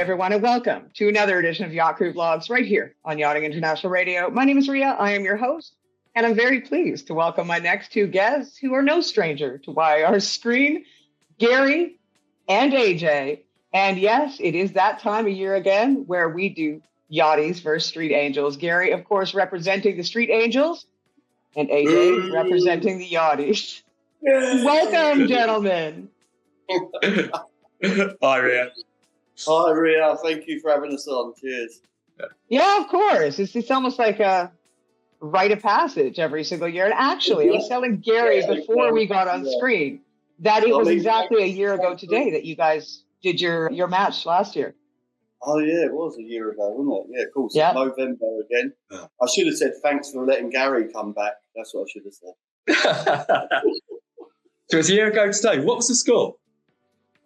everyone, and welcome to another edition of Yacht Crew Vlogs right here on Yachting International Radio. My name is Rhea. I am your host, and I'm very pleased to welcome my next two guests who are no stranger to our screen, Gary and AJ. And yes, it is that time of year again where we do Yachties versus Street Angels. Gary, of course, representing the Street Angels, and AJ representing the Yachties. Welcome, gentlemen. Hi, Rhea. Hi, Rhea. Thank you for having us on. Cheers. Yeah, of course. It's almost like a rite of passage every single year. And actually, I was telling Gary before we got on screen that it was exactly a year ago today that you guys did your match last year. Oh, yeah, it was a year ago, wasn't it? Yeah, of course. Yeah. November again. I should have said thanks for letting Gary come back. That's what I should have said. So it was a year ago today. What was the score?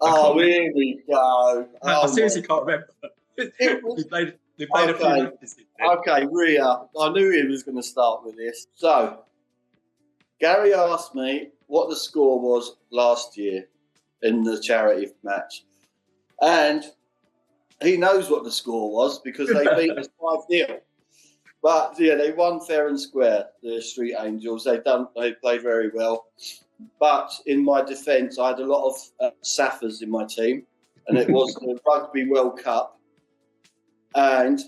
Oh, here we go. I seriously can't remember. We played a few matches. Okay, Rhea, I knew he was going to start with this. So, Gary asked me what the score was last year in the charity match. And he knows what the score was because they beat us 5-0. But, yeah, they won fair and square, the Street Angels. They played very well. But in my defence, I had a lot of Saffers in my team, and it was the Rugby World Cup. And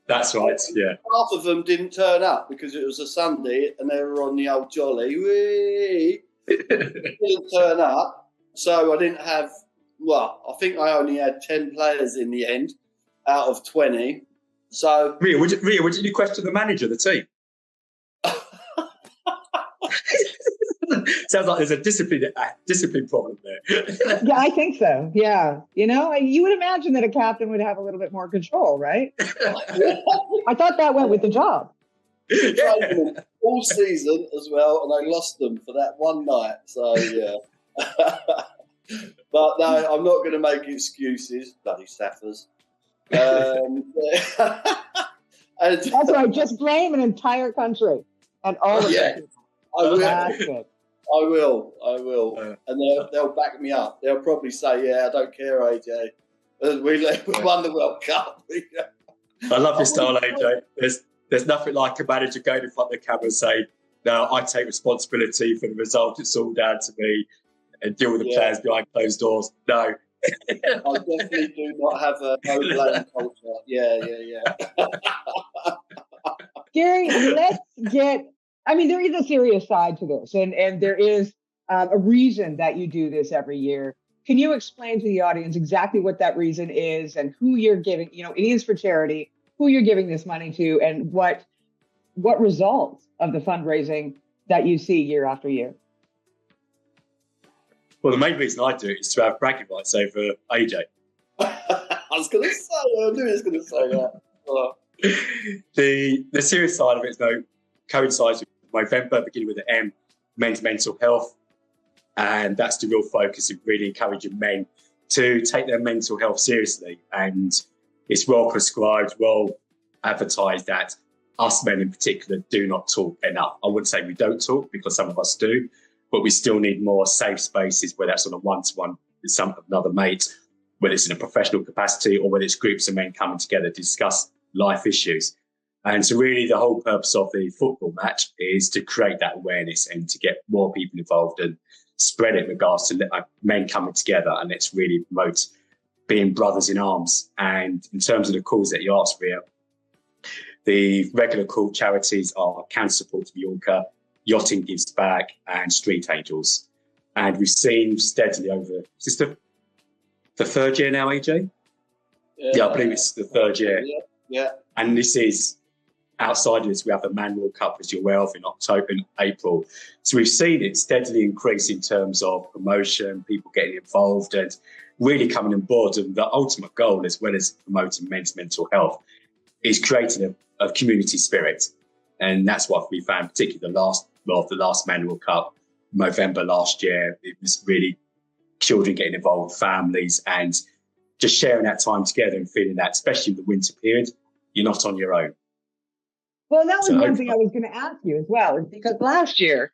that's right, yeah. Half of them didn't turn up because it was a Sunday and they were on the old jolly. Didn't turn up, so I didn't have. Well, I think I only had 10 players in the end out of 20. So, Rhea, would you question the manager of the team? Sounds like there's a discipline problem there. Yeah, I think so. Yeah. You know, you would imagine that a captain would have a little bit more control, right? I thought that went with the job. Yeah. All season as well, and I lost them for that one night. So, yeah. But no, I'm not going to make excuses. Bloody Saffers. That's right. Just blame an entire country and all of it. I will. And they'll back me up. They'll probably say, yeah, I don't care, AJ. We won the World Cup. I love your style, AJ. There's nothing like a manager going in front of the camera and saying, no, I take responsibility for the result. It's all down to me, and deal with the players behind closed doors. No. I definitely do not have a no blame culture. Yeah. Gary, there is a serious side to this, and there is a reason that you do this every year. Can you explain to the audience exactly what that reason is and who you're giving, it is for charity, who you're giving this money to, and what results of the fundraising that you see year after year? Well, the main reason I do it is to have bragging rights over AJ. I was going to say, I knew he was going to say that. Oh. The serious side of it, though, coincides with November, beginning with the M, men's mental health. And that's the real focus of really encouraging men to take their mental health seriously. And it's well prescribed, well advertised that us men in particular do not talk enough. I wouldn't say we don't talk because some of us do, but we still need more safe spaces, whether that's on a one-to-one with another mate, whether it's in a professional capacity or whether it's groups of men coming together to discuss life issues. And so really the whole purpose of the football match is to create that awareness and to get more people involved and spread it in regards to men coming together. And let's really promote being brothers in arms. And in terms of the calls that you asked for, the regular call charities are Cancer Support to Mallorca, Yachting Gives Back, and Street Angels. And we've seen steadily over, is this the third year now, AJ? Yeah, I believe it's the third year. Yeah. And this is, outside of this, we have the Man World Cup, as you're aware of, in October and April. So we've seen it steadily increase in terms of promotion, people getting involved and really coming on board. And the ultimate goal, as well as promoting men's mental health, is creating a community spirit. And that's what we found, particularly the last Man World Cup, November last year. It was really children getting involved, families, and just sharing that time together and feeling that, especially in the winter period, you're not on your own. Well, that was one thing I was going to ask you as well, is because last year,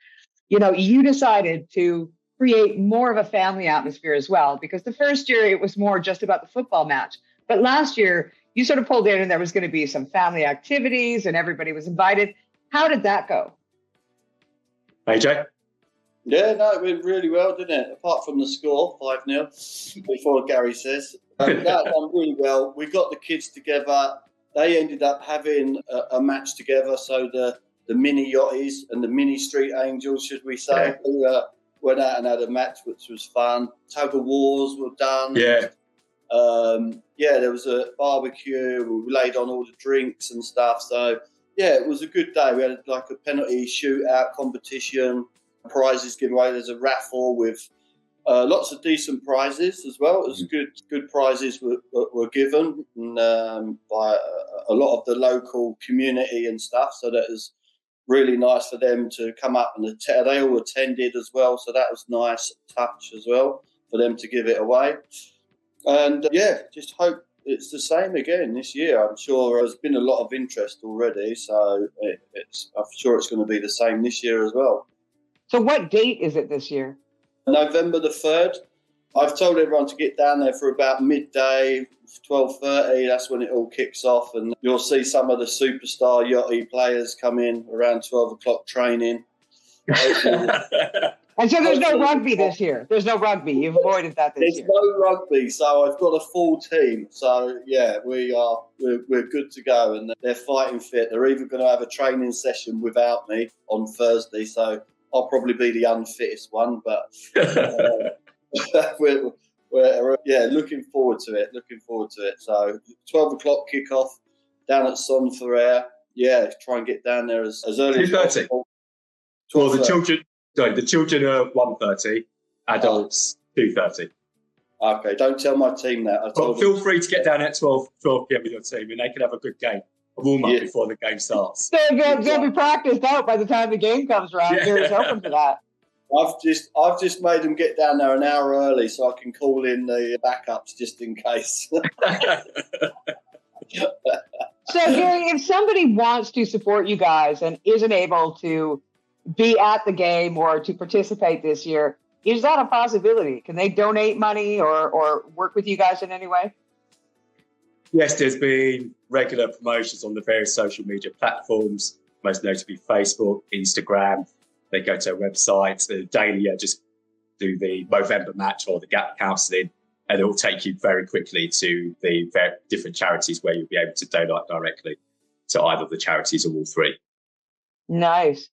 you decided to create more of a family atmosphere as well, because the first year it was more just about the football match. But last year, you sort of pulled in and there was going to be some family activities and everybody was invited. How did that go? AJ? Yeah, no, it went really well, didn't it? Apart from the score, 5-0, before Gary says. That went really well. We got the kids together. They ended up having a match together. So the mini Yachties and the mini Street Angels, should we say, went out and had a match, which was fun. Tug of wars were done. Yeah. There was a barbecue. We laid on all the drinks and stuff. So, yeah, it was a good day. We had like a penalty shootout competition, prizes given away. There's a raffle with lots of decent prizes as well. It was good prizes were given by a lot of the local community and stuff. So that was really nice for them to come up and attend. They all attended as well. So that was nice touch as well for them to give it away. And just hope it's the same again this year. I'm sure there's been a lot of interest already. So I'm sure it's going to be the same this year as well. So what date is it this year? November the 3rd. I've told everyone to get down there for about midday, 12:30. That's when it all kicks off. And you'll see some of the superstar yachty players come in around 12 o'clock training. And so there's no rugby this year. There's no rugby. You've avoided that this year. There's no rugby, so I've got a full team. So yeah, we're good to go, and they're fighting fit. They're even going to have a training session without me on Thursday, so I'll probably be the unfittest one. But we're looking forward to it. So 12 o'clock kickoff down at Son Ferrer. Yeah, try and get down there as early as possible. Well, the children are 1:30, adults 2:30. Okay, don't tell my team that. But feel free to get down at 12 p.m. with your team, and they can have a good game, a warm-up before the game starts. They'll be practiced out by the time the game comes around. Gary's open for that. I've just made them get down there an hour early so I can call in the backups just in case. So, Gary, if somebody wants to support you guys and isn't able to be at the game or to participate this year, is that a possibility? Can they donate money or work with you guys in any way? Yes, there's been regular promotions on the various social media platforms, most notably Facebook, Instagram. They go to our website, daily, just do the Movember match or the gap counselling, and it will take you very quickly to the different charities where you'll be able to donate directly to either of the charities or all three. Nice.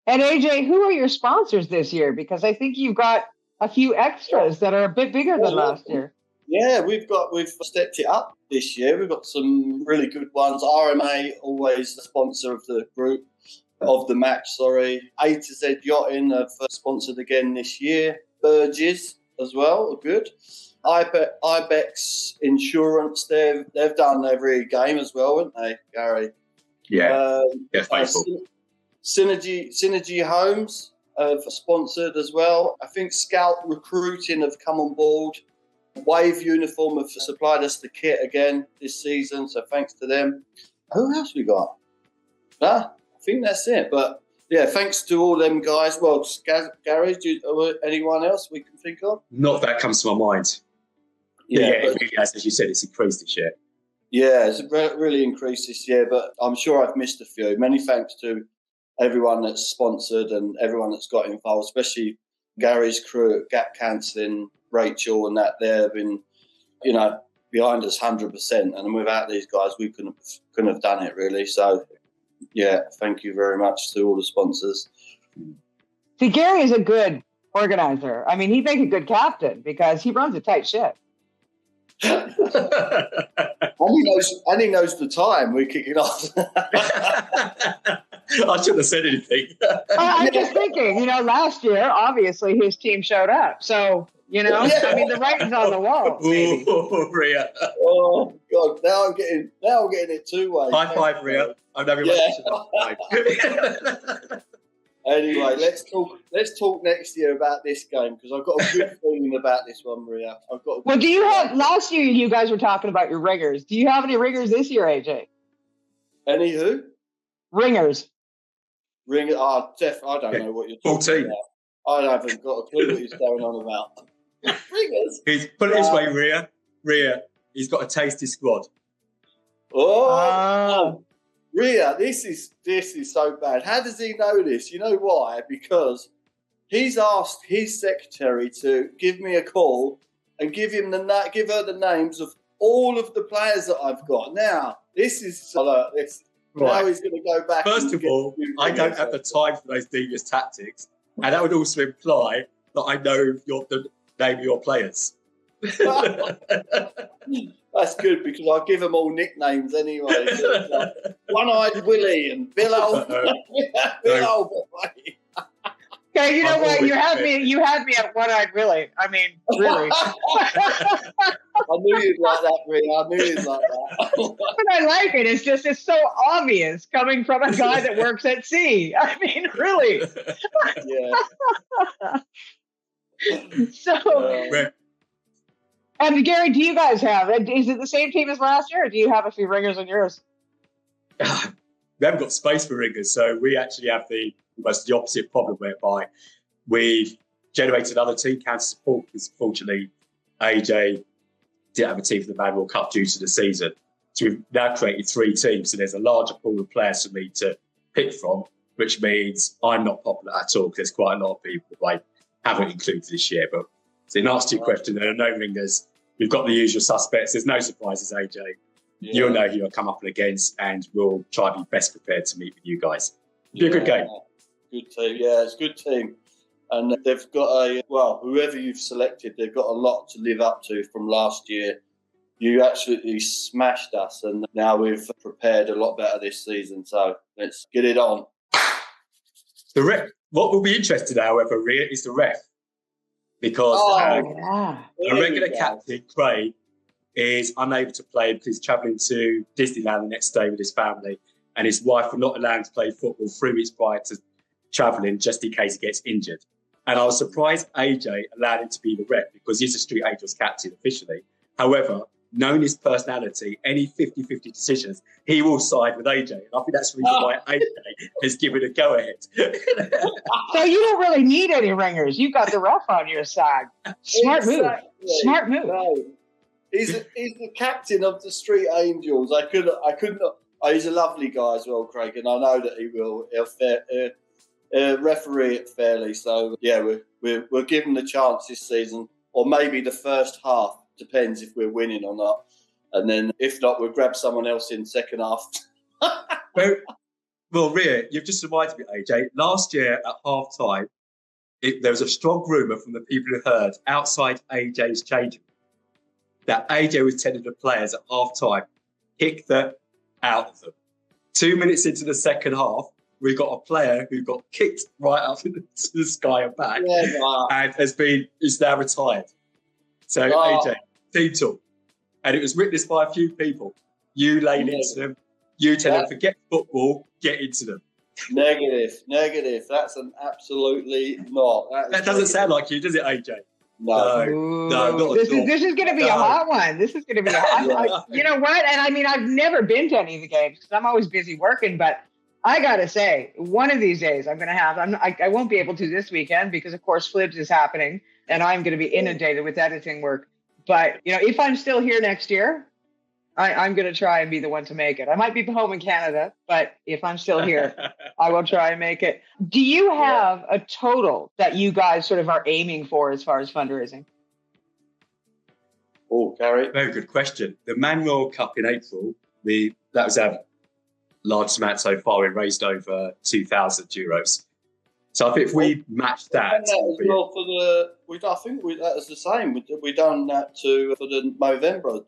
And AJ, who are your sponsors this year? Because I think you've got a few extras that are a bit bigger than last year. Yeah, we've stepped it up this year. We've got some really good ones. RMA, always the sponsor of the group, of the match, sorry. A to Z Yachting have sponsored again this year. Burgess as well, good. Ibex Insurance, they've done every game as well, haven't they, Gary? Yeah, faithful. Synergy Homes have sponsored as well. I think Scout Recruiting have come on board. Wave Uniform have supplied us the kit again this season, so thanks to them. Who else we got? I think that's it. But yeah, thanks to all them guys. Well, Gary, anyone else we can think of? Not that comes to my mind. Yeah, it really has, as you said, it's increased this year. Yeah, it's really increased this year, but I'm sure I've missed a few. Many thanks to everyone that's sponsored and everyone that's got involved, especially Gary's crew at Gap Cancelling, Rachel and that. They've been, behind us 100%. And without these guys, we couldn't have done it, really. So, yeah, thank you very much to all the sponsors. See, Gary is a good organizer. I mean, he'd make a good captain because he runs a tight ship. And he knows the time we're kicking off. I shouldn't have said anything. I'm just thinking, last year, obviously, his team showed up. So, I mean, the writing's on the wall. Rhea. Oh, God. Now I'm getting it two-way. High five, Rhea. I'm having high five. Anyway, let's talk next year about this game because I've got a good feeling about this one, Rhea. Well, do you have, last year you guys were talking about your ringers. Do you have any ringers this year, AJ? Any who? Ringers. Ringers? I don't know what you're talking about. I haven't got a clue what he's going on about. Ringers? Put it this way, Rhea. he's got a tasty squad. Oh, Rhea, this is so bad. How does he know this? You know why? Because he's asked his secretary to give me a call and give her the names of all of the players that I've got. Now, this is this. Right. Now he's going to go back. First of all, I don't have the time for those devious tactics, and that would also imply that I know the name of your players. That's good because I'll give them all nicknames anyway. So One-Eyed Willie and Bill Old Boy. Okay, you know what? You had me at One-Eyed Willie. I mean, really. I knew you'd like that, Rhea. I knew you'd like that. But I like it. It's so obvious coming from a guy that works at sea. I mean, really. Yeah. So, and Gary, do you guys have? Is it the same team as last year, or do you have a few ringers on yours? We haven't got space for ringers, so we actually have almost the opposite problem, whereby we've generated another team counter support because fortunately AJ didn't have a team for the Man World Cup due to the season. So we've now created 3 teams, so there's a larger pool of players for me to pick from, which means I'm not popular at all because there's quite a lot of people I haven't included this year. But so in answer to your question, there are no ringers. We've got the usual suspects. There's no surprises, AJ. Yeah. You'll know who you'll come up against, and we'll try to be best prepared to meet with you guys. It'll be a good game. Good team. Yeah, it's a good team. And they've got whoever you've selected, they've got a lot to live up to from last year. You absolutely smashed us, and now we've prepared a lot better this season. So let's get it on. The ref. What will be interesting, however, Rhea, is the ref. Because a regular captain, Craig, is unable to play because he's travelling to Disneyland the next day with his family, and his wife will not allow him to play football 3 weeks prior to travelling just in case he gets injured. And I was surprised AJ allowed him to be the ref because he's a Street Angels captain officially. However, knowing his personality, any 50-50 decisions, he will side with AJ. And I think that's the reason why AJ has given a go-ahead. So you don't really need any ringers. You got the ref on your side. Smart move. Smart move. No. He's the captain of the Street Angels. I couldn't. He's a lovely guy as well, Craig, and I know that he'll referee it fairly. So yeah, we'll give him the chance this season, or maybe the first half. Depends if we're winning or not. And then if not, we'll grab someone else in second half. Well, Rhea, you've just reminded me, AJ, last year at half-time, there was a strong rumour from the people who heard outside AJ's changing room that AJ was telling the players at half-time, kick the out of them. 2 minutes into the second half, we got a player who got kicked right up into the sky and back and is now retired. So AJ, team talk. And it was witnessed by a few people. You laid into them. You tell them, forget football, get into them. Negative. That's an absolutely not. That doesn't sound like you, does it, AJ? No, not at all. This is going to be a hot one. This is going to be a hot one. You know what? And I mean, I've never been to any of the games because I'm always busy working. But I got to say, one of these days I'm going to have, I won't be able to this weekend because, of course, Flibs is happening. And I'm going to be inundated with editing work. But, you know, if I'm still here next year, I'm going to try and be the one to make it. I might be home in Canada, but if I'm still here, I will try and make it. Do you have a total that you guys sort of are aiming for as far as fundraising? Oh, Gary. Very good question. The Man World Cup in April, that was our largest amount so far. We raised over €2,000. So I think if we match that, I think that was the same. We done that for the November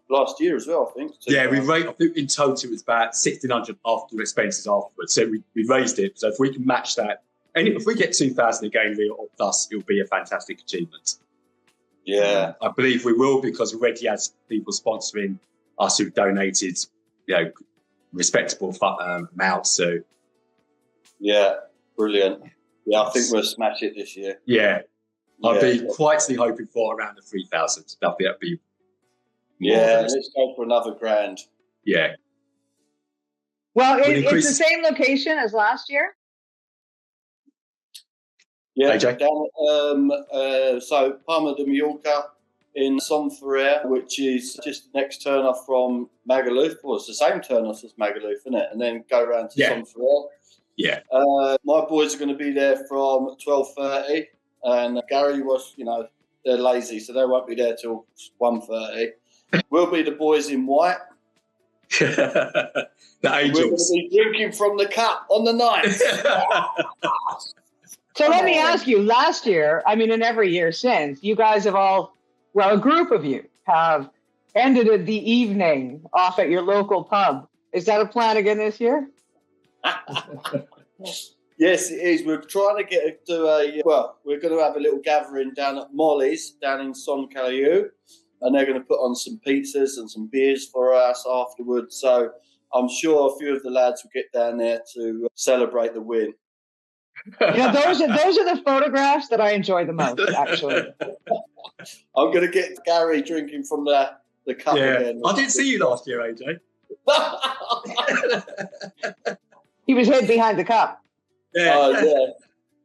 last year as well. I think. Yeah, we raised. I think in total it was about 1,600 after expenses afterwards. So we raised it. So if we can match that, and if we get 2,000 again or plus, it'll be a fantastic achievement. Yeah, I believe we will because we already has people sponsoring us who've donated, respectable amounts. So. Yeah, brilliant. Yeah, I think we'll smash it this year. Yeah. I'd be quietly hoping for around the 3,000. That'd be let's go for another grand. Yeah. Well, it's the same location as last year? Yeah, AJ? so Palma de Mallorca in Son Ferrer, which is just the next turn off from Magaluf. Well, it's the same turn off as Magaluf, isn't it? And then go around to Son Ferrer. Yeah. My boys are going to be there from 12:30, and Gary was, they're lazy, so they won't be there till 1:30. We'll be the boys in white. The Angels. We're going to be drinking from the cup on the night. So let me ask you, last year, and every year since, you guys have a group of you have ended the evening off at your local pub. Is that a plan again this year? Yes, it is. We're trying to we're going to have a little gathering down at Molly's, down in Son Ferrer, and they're going to put on some pizzas and some beers for us afterwards. So I'm sure a few of the lads will get down there to celebrate the win. Those are the photographs that I enjoy the most, actually. I'm going to get Gary drinking from the cup again. I didn't see you last year, AJ. He was hid behind the cup. Yeah.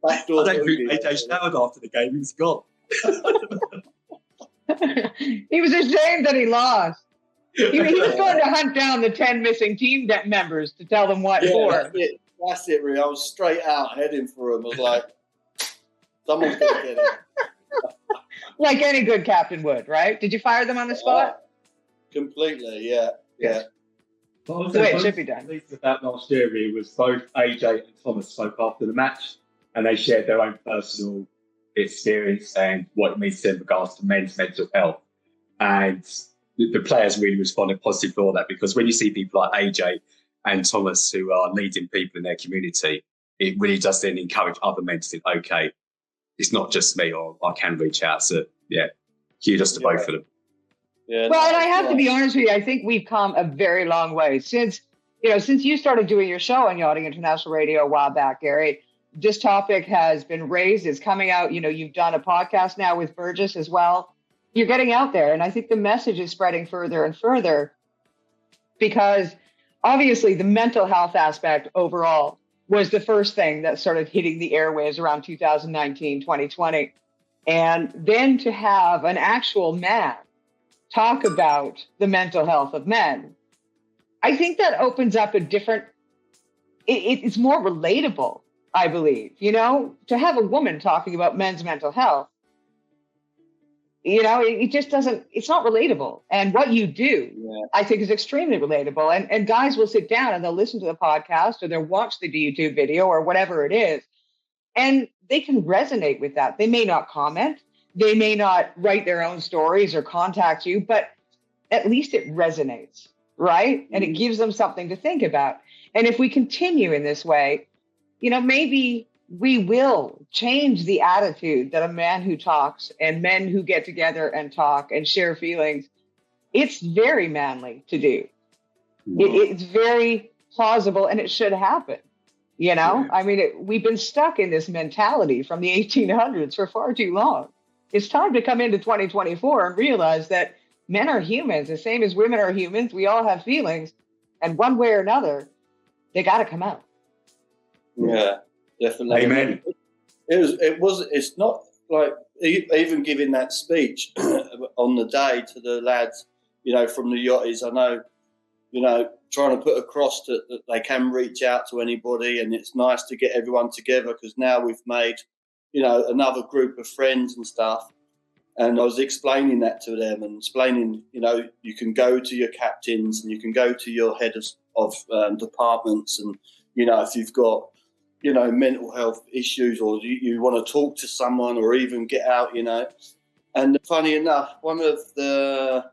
I don't think AJ showered after the game. He was gone. He was ashamed that he lost. He was going to hunt down the 10 missing team members to tell them what for. That's it, Rhea. I was straight out heading for him. I was like, someone's going to get him. Like any good captain would, right? Did you fire them on the spot? Completely, yeah. But it should be done. That last year was both AJ and Thomas spoke after the match, and they shared their own personal experience and what it means to them in regards to men's mental health. And the players really responded positively for that, because when you see people like AJ and Thomas who are leading people in their community, it really does then encourage other men to think, okay, it's not just me, or I can reach out. So, kudos to both of them. Yeah, well, and I have to be honest with you, I think we've come a very long way since you started doing your show on Yachting International Radio a while back, Gary. This topic has been raised. It's coming out. You've done a podcast now with Burgess as well. You're getting out there, and I think the message is spreading further and further, because obviously the mental health aspect overall was the first thing that started hitting the airwaves around 2019, 2020. And then to have an actual man talk about the mental health of men, I think that opens up a different, it's more relatable, I believe, to have a woman talking about men's mental health. It just doesn't, it's not relatable. And what you do, I think, is extremely relatable. And guys will sit down and they'll listen to the podcast, or they'll watch the YouTube video or whatever it is, and they can resonate with that. They may not comment. They may not write their own stories or contact you, but at least it resonates, right? And it gives them something to think about. And if we continue in this way, maybe we will change the attitude that a man who talks and men who get together and talk and share feelings, it's very manly to do. It's very plausible, and it should happen. We've been stuck in this mentality from the 1800s for far too long. It's time to come into 2024 and realize that men are humans, the same as women are humans. We all have feelings, and one way or another, they got to come out. Yeah, definitely. Amen. It's not like even giving that speech on the day to the lads, from the Yachties. I know, trying to put across that they can reach out to anybody, and it's nice to get everyone together, because now we've made, another group of friends and stuff. And I was explaining that to them, and explaining, you can go to your captains and you can go to your head of departments, and, if you've got, mental health issues, or you want to talk to someone, or even get out, And funny enough, one of the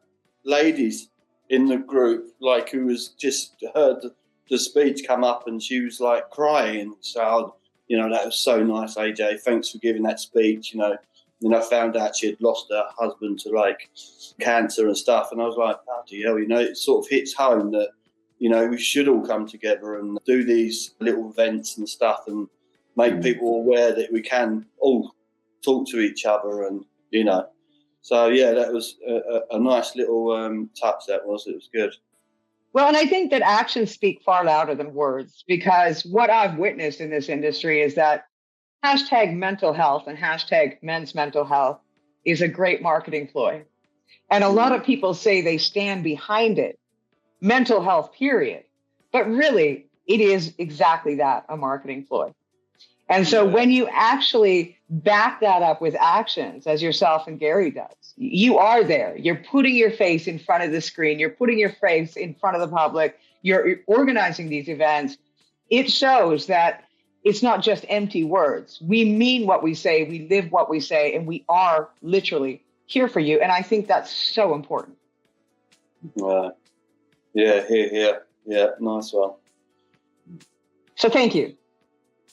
ladies in the group, who was just heard the speech come up, and she was crying. So, that was so nice, AJ. Thanks for giving that speech. Then I found out she had lost her husband to cancer and stuff. And I was like, bloody hell, it sort of hits home that, we should all come together and do these little events and stuff, and make people aware that we can all talk to each other, and, So, that was a nice little touch, that was. It was good. Well, and I think that actions speak far louder than words, because what I've witnessed in this industry is that hashtag mental health and hashtag men's mental health is a great marketing ploy. And a lot of people say they stand behind it, mental health, period. But really, it is exactly that, a marketing ploy. And so when you actually back that up with actions, as yourself and Gary does, you are there. You're putting your face in front of the screen. You're putting your face in front of the public. You're organizing these events. It shows that it's not just empty words. We mean what we say. We live what we say. And we are literally here for you. And I think that's so important. Yeah, nice one. So thank you.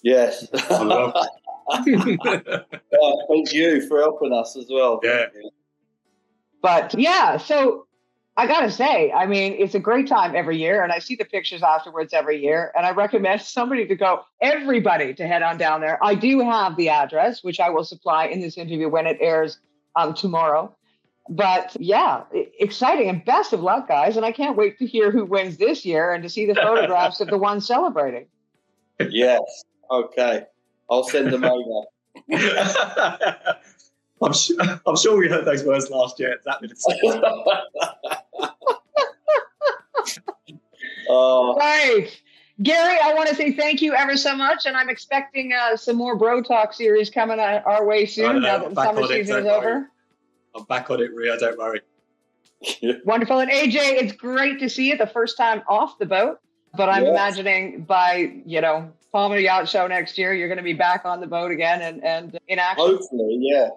Yes. Thank you for helping us as well. Yeah. But yeah, so I got to say, I mean, it's a great time every year. And I see the pictures afterwards every year. And I recommend everybody to head on down there. I do have the address, which I will supply in this interview when it airs tomorrow. But yeah, exciting and best of luck, guys. And I can't wait to hear who wins this year and to see the photographs of the ones celebrating. Yes. Okay. I'll send them over. I'm sure we heard those words last year. Exactly the same. Right. Gary, I want to say thank you ever so much. And I'm expecting some more Bro Talk series coming our way soon now that the summer season is over. I'm back on it, Rhea. Don't worry. Wonderful. And AJ, it's great to see you the first time off the boat. But I'm imagining by, Palmer Yacht Show next year, you're going to be back on the boat again and in action. Hopefully, yeah.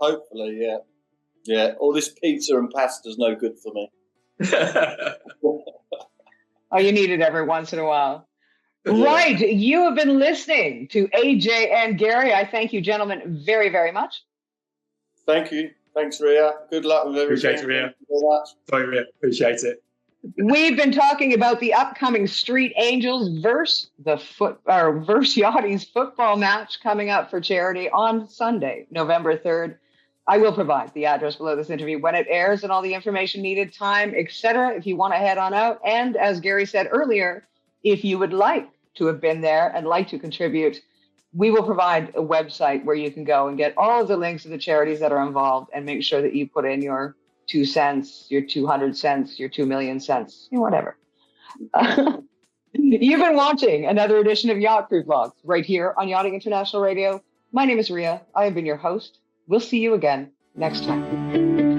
Yeah, all this pizza and pasta's no good for me. Oh, you need it every once in a while. Yeah. Right. You have been listening to AJ and Gary. I thank you, gentlemen, very, very much. Thank you. Thanks, Rhea. Good luck with everything. Appreciate it, Rhea. Thank you very much. Sorry, Rhea. Appreciate it. We've been talking about the upcoming Street Angels versus Yachties football match coming up for charity on Sunday, November 3rd. I will provide the address below this interview when it airs and all the information needed, time, etc. if you want to head on out. And as Gary said earlier, if you would like to have been there and like to contribute, we will provide a website where you can go and get all of the links to the charities that are involved and make sure that you put in your 2 cents, your 200 cents, your 2 million cents, whatever. You've been watching another edition of Yacht Crew Vlogs right here on Yachting International Radio. My name is Rhea. I have been your host. We'll see you again next time.